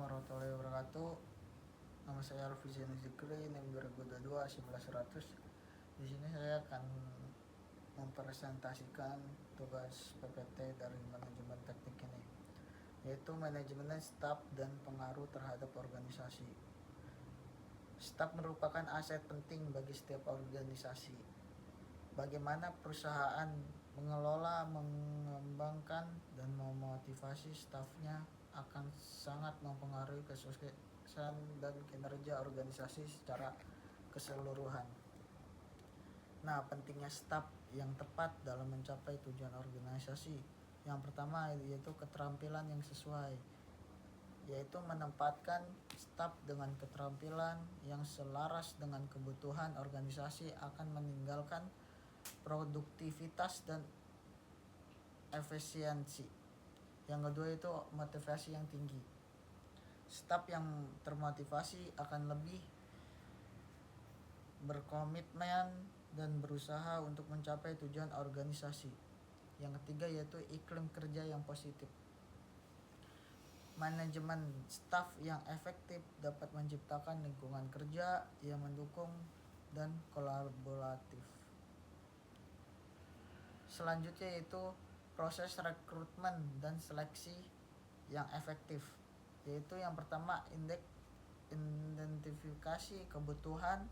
warahmatullahi wabarakatuh. Nama saya Alfizian Zikri, NIM 2022 1100. Di sini saya akan mempresentasikan tugas PPT dari manajemen teknik ini, yaitu manajemen staf dan pengaruh terhadap organisasi. Staf merupakan aset penting bagi setiap organisasi. Bagaimana perusahaan mengelola, mengembangkan, dan memotivasi stafnya akan sangat mempengaruhi kesuksesan dan kinerja organisasi secara keseluruhan. Nah, pentingnya staf yang tepat dalam mencapai tujuan organisasi. Yang pertama yaitu keterampilan yang sesuai, yaitu menempatkan staf dengan keterampilan yang selaras dengan kebutuhan organisasi akan meninggalkan produktivitas dan efisiensi. Yang kedua itu motivasi yang tinggi. Staf yang termotivasi akan lebih berkomitmen dan berusaha untuk mencapai tujuan organisasi. Yang ketiga yaitu iklim kerja yang positif. Manajemen staf yang efektif dapat menciptakan lingkungan kerja yang mendukung dan kolaboratif. Selanjutnya yaitu proses rekrutmen dan seleksi yang efektif, yaitu yang pertama identifikasi kebutuhan,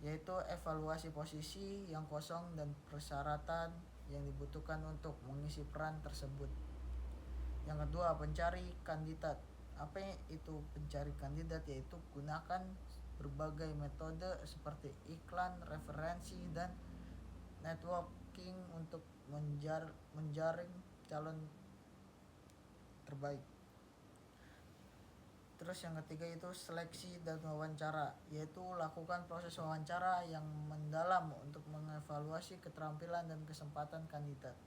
yaitu evaluasi posisi yang kosong dan persyaratan yang dibutuhkan untuk mengisi peran tersebut. Yang kedua, pencari kandidat. Apa itu pencari kandidat? Yaitu gunakan berbagai metode seperti iklan, referensi, dan networking untuk menjaring calon terbaik. Terus yang ketiga itu seleksi dan wawancara, yaitu lakukan proses wawancara yang mendalam untuk mengevaluasi keterampilan dan kesempatan kandidat.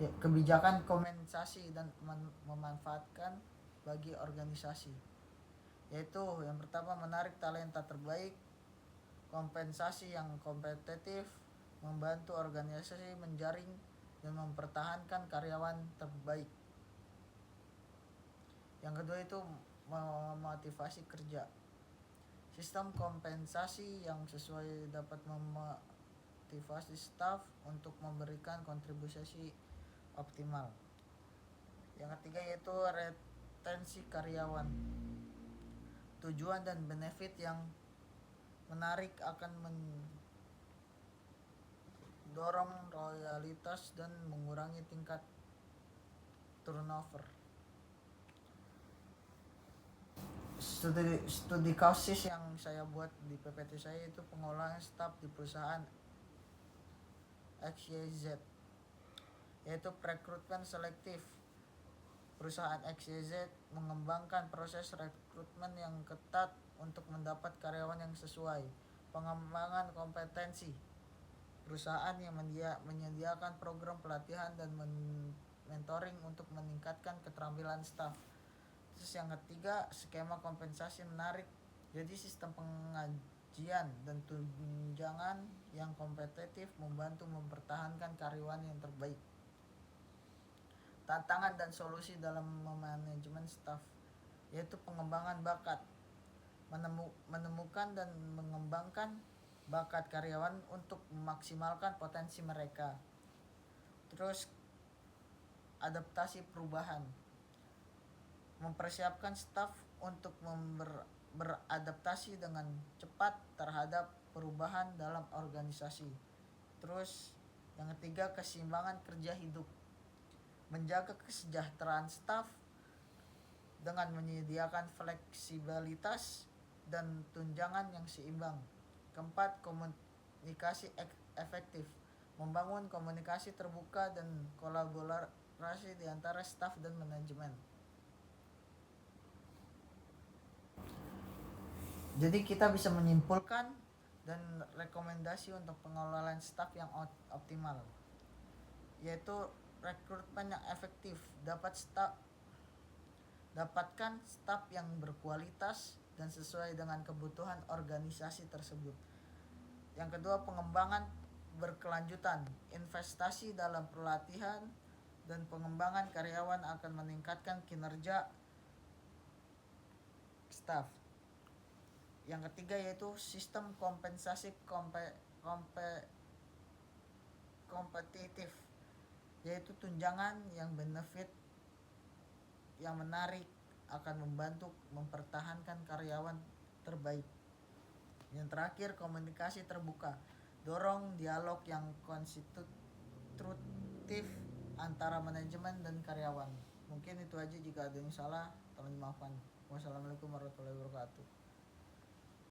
Ya, kebijakan kompensasi dan memanfaatkan bagi organisasi, yaitu yang pertama menarik talenta terbaik, kompensasi yang kompetitif, membantu organisasi menjaring dan mempertahankan karyawan terbaik. Yang kedua itu memotivasi kerja. Sistem kompensasi yang sesuai dapat memotivasi staf untuk memberikan kontribusi optimal. Yang ketiga yaitu retensi karyawan. Tujuan dan benefit yang menarik akan mendorong loyalitas dan mengurangi tingkat turnover. Studi kasus yang saya buat di PPT saya itu pengolahan staf di perusahaan XYZ, yaitu rekrutmen selektif. Perusahaan XYZ mengembangkan proses rekrutmen yang ketat untuk mendapat karyawan yang sesuai. Pengembangan kompetensi. Perusahaan yang menyediakan program pelatihan dan mentoring untuk meningkatkan keterampilan staf. Terus yang ketiga, skema kompensasi menarik. Jadi sistem pengajian dan tunjangan yang kompetitif membantu mempertahankan karyawan yang terbaik. Tantangan dan solusi dalam manajemen staf, yaitu pengembangan bakat, menemukan dan mengembangkan bakat karyawan untuk memaksimalkan potensi mereka. Terus adaptasi perubahan, mempersiapkan staf untuk beradaptasi dengan cepat terhadap perubahan dalam organisasi. Terus yang ketiga, keseimbangan kerja hidup, menjaga kesejahteraan staf dengan menyediakan fleksibilitas dan tunjangan yang seimbang. Keempat, komunikasi efektif, membangun komunikasi terbuka dan kolaborasi di antara staf dan manajemen. Jadi kita bisa menyimpulkan dan rekomendasi untuk pengelolaan staf yang optimal, yaitu rekrutmen yang efektif, dapatkan staf yang berkualitas dan sesuai dengan kebutuhan organisasi tersebut. Yang kedua, pengembangan berkelanjutan, investasi dalam pelatihan, dan pengembangan karyawan akan meningkatkan kinerja staf. Yang ketiga yaitu sistem kompensasi kompetitif, yaitu tunjangan yang benefit yang menarik akan membantu mempertahankan karyawan terbaik. Yang terakhir, komunikasi terbuka. Dorong dialog yang konstruktif antara manajemen dan karyawan. Mungkin itu aja, jika ada yang salah tolong dimaafkan. Wassalamualaikum warahmatullahi wabarakatuh.